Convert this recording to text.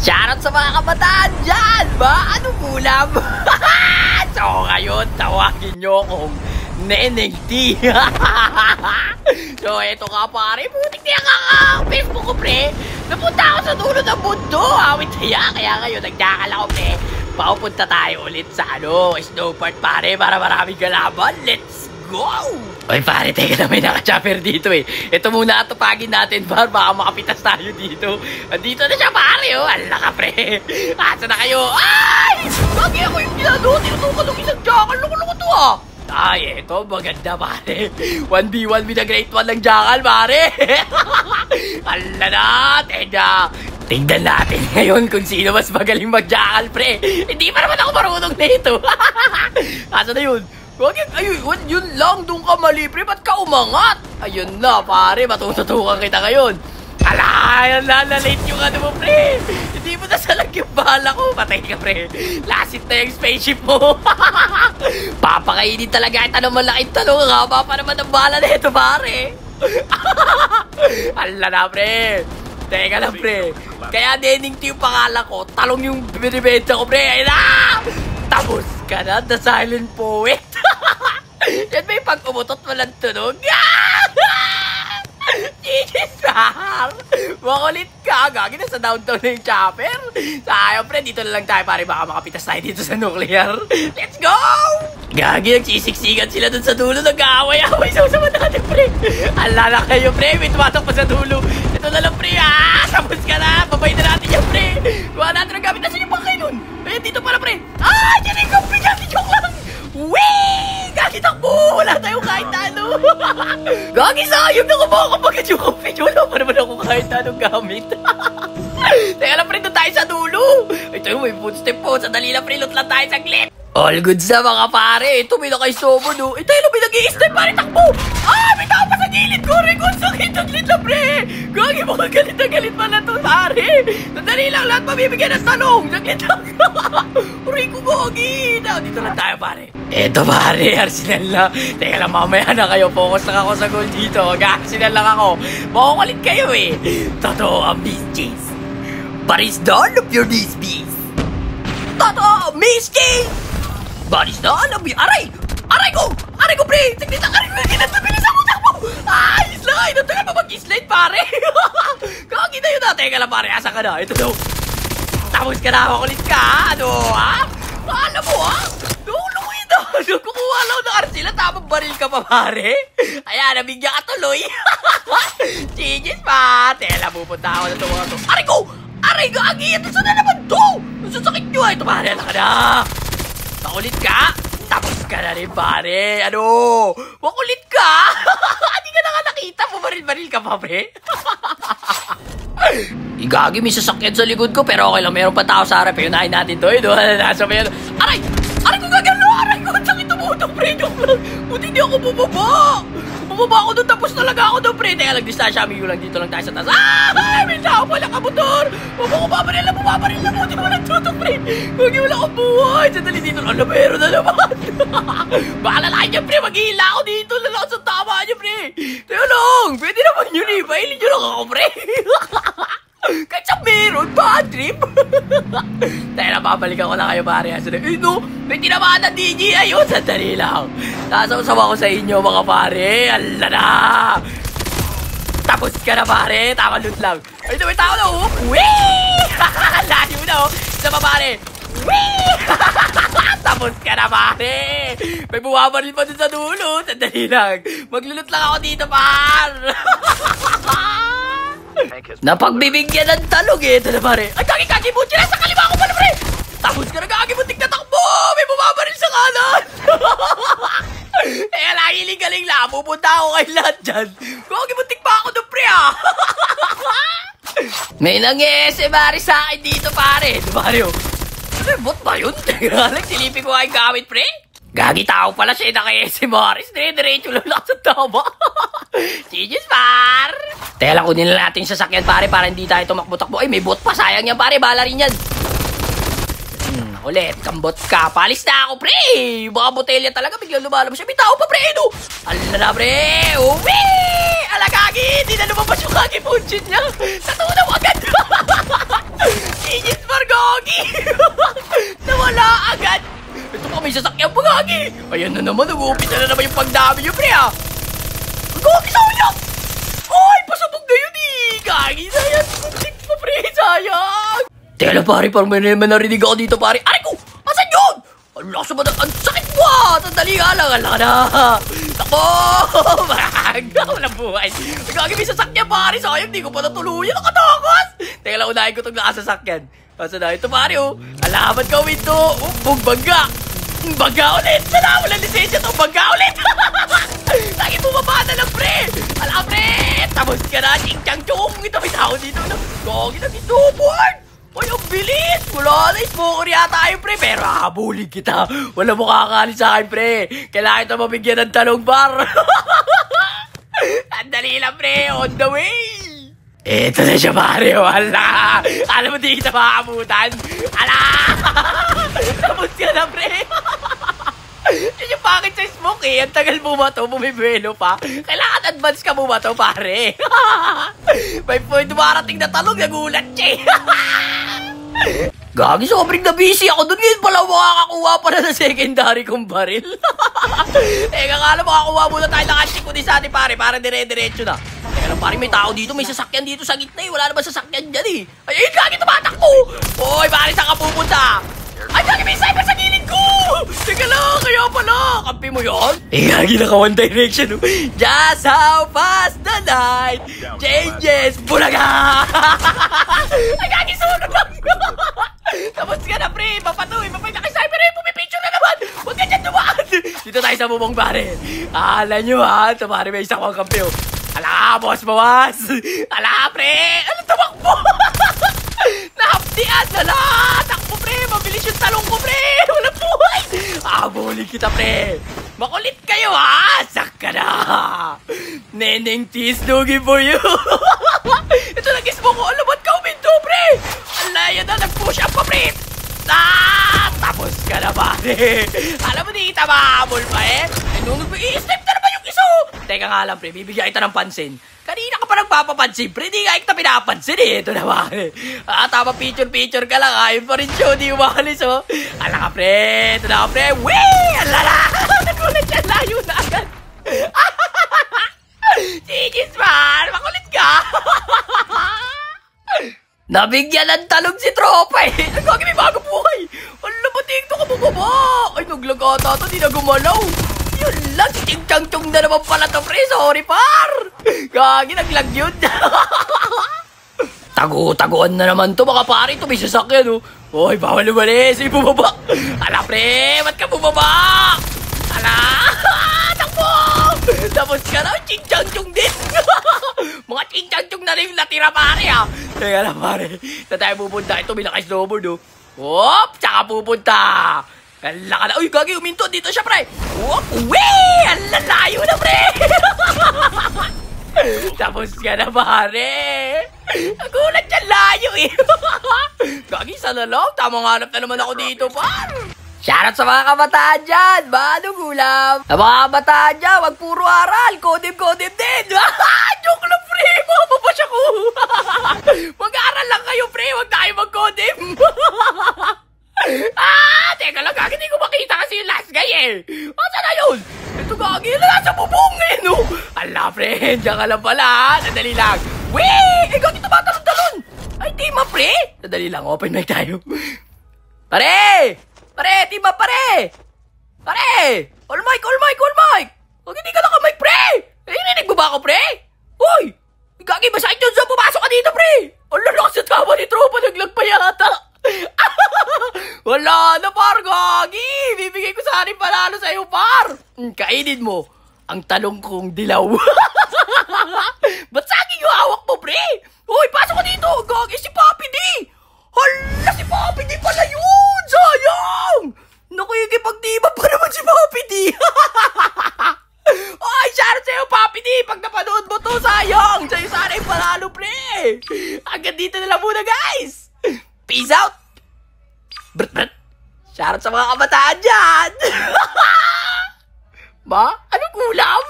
Shoutout sa mga kabataan dyan! Ba? Anong ulam? So ngayon, tawagin nyo akong Neneng T. So eto nga pare, putik niya ka Facebook ko pre. Napunta ako sa dulo ng mundo. Awit kaya ngayon nagdakal ako pre. Paupunta tayo ulit sa Snow Part pare para maraming kalaban. Let's go! Oy pare, teka na, may naka-chopper dito eh. Ito muna atupagin natin par, baka makapitas tayo dito. Andito na siya pare oh. Ala ka pre. Asa na kayo? Ay! Lagi ako yung ginagawa. Tinutukan ng isang jackal. Loko-loko to ah. Ay, eto maganda pare. 1v1 with the great one ng jackal pare. Ala na, teka. Tingnan natin ngayon kung sino mas magaling mag-jackal pre. Hindi pa naman ako marunong nito. Asa na yun? Ayun, yun lang, doon ka mali, pre. Ba't ka umangat? Ayun na, pare, matututukan kita ngayon. Ala, late yung mo, pre. Hindi mo nasalag yung bala ko. Patay ka, pre. Lasit na yung spaceship mo. Papakainin talaga kita ng malaking talong. Haba pa naman ang bala na ito, pare. Ala na, pre. Teka lang, pre. Kaya Neneng T yung pangalan ko. Talong yung binibenta ko, pre. Ayun na! Tapos ka na, the silent poet. Yan ba yung pag umutot walang tunog? Chigisar! Makulit ka, gagi na sa downtown na yung chopper. Sayang pre, dito na lang tayo pare, baka makapitas tayo dito sa nuclear. Let's go! Gagi, nagsisiksikan sila dun sa dulo, nag-aaway-aaway sa usapan natin pre. Alala kayo pre, may tumatak pa sa dulo. Ito na lang pre, tapos ka na, babay na natin yan pre. Kuha natin ang gamit, nasan yung bangkay nun? Ayan, dito pala pre. Diyan yung kampi dyan, joke lang. Wee! Gagi, takbo! Wala tayong kahit ano. Gagi, sayang na kumaka pagkat yung kampi. Wala pa naman ako kahit anong gamit. Teka lang pre, doon tayo sa dulo. Ito yung may footstep po. Sandali lang pre, loot lang tayo saglit. All good sa mga pare. Ito may nakaisobo no. Ito yung may nag-i-step pare, takbo. May tao pa sa gilid ko. Rekon, sakit na pre. Gagi, mga galit na galit pala to pare. Sandali lang, lahat mabibigyan ng talong. Saglit lang. Uray ko gagi. Dito lang tayo pare. Eto pare, Arsenal na. Teka lang, mamaya na kayo. Focus lang ako sa goal dito. Arsenal lang ako. Makukulit kayo eh. Totoo ang mischief. But it's none of your business. Totoo, mischief. But it's none of your... Aray! Aray ko! Aray ko, pre! Saglit lang, aray ko! Bilis ako, takbo! Slide! Ang tagal pa mag-slide, pare! Kakakita yun na. Teka lang, pare. Asa ka na? Ito daw. Tapos ka na, makulit ka. Ano, ha? Alam mo, ha? Lulukuin na. Kukuha lang ng Arcila. Tamang baril ka pa, pare. Ayan, nabigyan ka tuloy. Genius pa. Teka lang, pupunta ako na ito mga to. Aray ko! Aray, gagi! Ito saan na naman to? Masasakit nyo, ito, pare. Anak ka na. Makulit ka. Tapos ka na rin, pare. Ano? Makulit ka. Hindi ka na nga nakita. Pumaril-baril ka pa, pre. Igagi, may sasakyan sa likod ko. Pero okay lang, meron pa tao sa harap. Unahin natin to. Nasa pa yun. Aray! Aray ko gagano! Aray ko! Sakit na mo ito, pre. Joke lang. Buti hindi ako bumaba. Bumaba ako doon. Tapos talaga ako doon, pre. Teka lang, distansya. Amigo lang dito lang tayo sa taas. May tao pala ka, motor. Bumabaril na mo. Hindi mo nagtutok, pre. Huwag wala akong buhay. Sandali dito. Ano, meron na naman. Baka lalaki niya, pre. Maghihila ako dito. Lalaki sa tama niya, pre. Teka lang. Pwede naman yun eh. Pailin nyo lang ako, pre. Kahit sa meron, bad trip. Teka lang, babalikan ko lang kayo, pare. No, may tinamaan na DJ. Ayun, sandali lang. Sasaw-sawa ko sa inyo, mga pare. Ala na. Tapos ka na, pare. Tama loot lang. Ay, may tao na, oh. Wee! Lagi mo na, oh. Isa pa, pare. Wee! Tapos ka na, pare. May bumabaril pa dun sa dulo. Sandali lang. Maglulot lang ako dito, par. Napagbibigyan ng talog eh. Ito na, pare. Ay, kaki-kaki mo. Sila sa kaliwa ko pala, pre. Tapos ka na, kaki mo. Tignan takbo. May bumabaril sa kanan. Eh, lang, hiling-galing lang. Pupunta ako kay lahat dyan. Kaki mo, tigpa ako doon, pre, ah. May nang-SMR sa akin dito, pare. Ito, pare, oh. Ano, bot ba yun? Silipin ko ay gamit, pre. Gagi tao pala siya naka-SMR. Diretso lang sa tama. Genius, par. Teka lang, kunin na natin yung sasakyan, pare, para hindi tayo tumakbo-takbo. Ay, may bot pa. Sayang yan, pare. Bahala rin yan. Ulit, kambot ka. Palis na ako, pre. Baka botelya talaga. Biglang lumalabas siya. May tao pa, pre. No? Ala na, pre. Uwi! Ala, kagi. Hindi na lumabas yung kagi punchit niya. Natunaw agad. Genius Gagi! Nawala agad! Ito pa, may sasakyan pa, Gagi! Ayan na naman, nag-uumpisa na naman yung pagdami nyo, pre, ha? Gagi, sayang! Ay, pasabog na yun, eh! Gagi na yan! Kuntik pa, pre, sayang! Teka lang, pare, parang may narinig ako dito, pare. Aray ko! Asan yun? Ang lakas naman, ang sakit mo, ha? Sandali nga lang, ala na! Takbo! Marag! Walang buhay! Gagi, may sasakyan, pare! Sayang, di ko pa natuluyan, nakatakas! Teka lang, unahin ko itong nakasasakyan. Asa na ito, pare, oh. Alamat ka, window. Oh, bangga. Bangga ulit. Sana, walang lisensya to. Bangga ulit. Lagi bumaba na lang, pre. Ala, pre. Tapos ka na. Ching-chang-chung. Ito, may tao dito. Gagi na dito, board. Ay, ang bilis. Wala na. Smoker yata tayo, pre. Pero habulin kita. Wala mo kakalit sa akin, pre. Kailangan ito mabigyan ng talong bar. Andali lang, pre. On the way. Eto na siya, pare. Wala. Alam mo, di kita makakabutan. Ala! Tapos ka na, pre. Yun yung bakit sa smoke, eh. Ang tagal bumato, bumibuelo pa. Kailangan advance ka bumato, pare. May point dumarating na talong, nagulat siya. Gagi, sobrang na busy ako doon. Ngayon pala makakakuha pa na ng secondary kong baril. Teka nga lang, makakuha muna tayo ng antik ko ni Sani, pare. Para dire-diretso na. Teka lang, pare, may tao dito. May sasakyan dito sa gitna, eh. Wala naman sasakyan dyan, eh. Ay, Gagi, tumatakbo. Hoy, pare, saan ka pupunta? Ay, Gagi, may cyber sa gilid ko. Teka lang, kaya pala. Kampi mo yun? Eh, Gagi, naka one direction, oh. Just how fast the night changes. Bulaga! Ay, Gagi, sunod lang. Tapos ka na, pre. Papatuloy. Mapay-cyber, eh. Pumipicture na naman. Huwag ka dyan dumaan. Dito tayo sa bubong, pare. Alam nyo, ha? Ito, pare, may isa kong kampi, oh. Ala, boss, bawas. Ala, pre. Ano, tumakbo? Nahapdian. Ala, takbo, pre. Mabilis yung talong ko, pre. Walang buhay. Abulin kita, pre. Makulit kayo, ha? Sak ka na. Neneng tis, dugi po yun. Ito, nag-ismo ko. Alam, ba't ka uminto, pre? Ala, yan na. Nag-push up pa, pre. Tapos ka na, pare. Alam mo, di kita mahabol pa, eh. I-step na naman yung iso. Teka nga lang, pre. Bibigyan kita ng pansin. Kanina ka pa nagpapapansin, pre. Di nga kita pinapansin, eh. Ito na, pare. Tama, picture ka lang. Ayun pa rin siya. Di umalis, oh. Ala ka, pre. Ito na ka, pre. Wee! Alala! Nagulat siya. Layo na agad. Sigis, man. Makulit ka. Nabigyan ng talong si tropa, eh. Gagi, may bagong buhay. Wala ba, tingto ka bumaba? Ay, naglagata ito. Di na gumalaw. Yun lang, si Ching-chang-chung na naman pala to, pre. Sorry, par. Gagi, naglag yun. Tago-taguan na naman to, mga pare. Ito may sasakyan, oh. Oy, bawal umalis. Ay, bumaba. Ala, pre. Ba't ka bumaba? Ala. Takbo. Tapos ka na, Ching-chang-chung din. Mga Ching-chang-chung na rin natira, pare, ha. Teka lang, pare. Saan tayo pupunta? Ito, may naka-snowboard, oh. Hop! Tsaka pupunta. Kala ka na. Uy, Gagi, uminto. Dito siya, pre. Hop! Wee! Ang lalayo na, pre. Tapos ka na, pare. Nagulat siya layo, eh. Gagi, sana lang. Tamang hanap na naman ako dito, par. Shoutout sa mga kabataan dyan. Manong ulam. Sa mga kabataan dyan, wag puro aral. Kodim din. Joke lang, pre. Mapapasya ko. Mag-aaral lang kayo, pre. Wag tayo mag-kodim. Teka lang, Gagi. Hindi ko makita kasi yung last guy, eh. Asa na yun? Ito, Gagi. Nasa bubong, eh, no? Ala, pre. Diyan ka lang pala. Nadali lang. Wee! Eh, Gagi, tumatalon-talon. Ay, team up, pre. Nadali lang. Open mic tayo. Pare! Pare, team up, pare! Pare! All mic! Huwag hindi ka naka-mic, pre! Narinig mo ba ako, pre? Uy! Gagi, masakit yun sa pumasok ka dito, pre! Ang lalakas sa tama ni tropa, naglag pa yata! Wala na, par, Gagi! Bibigay ko sana rin panalo sa'yo, par! Kainin mo ang talong kong dilaw. Ba't saging yung hawak mo, pre? Uy, pasok ka dito! Gagi, si Papi D! Hala, si Papi D pala yun! Sayang! Nakikipagdiba pa naman si Papi D! Ay, shoutout sa'yo, Papi D! Pag napanood mo to, sayang! Sa'yo sana yung panalo, pre! Hanggang dito na lang muna, guys! Peace out! Brut! Shoutout sa mga kabataan dyan! Ma? Anong ulam?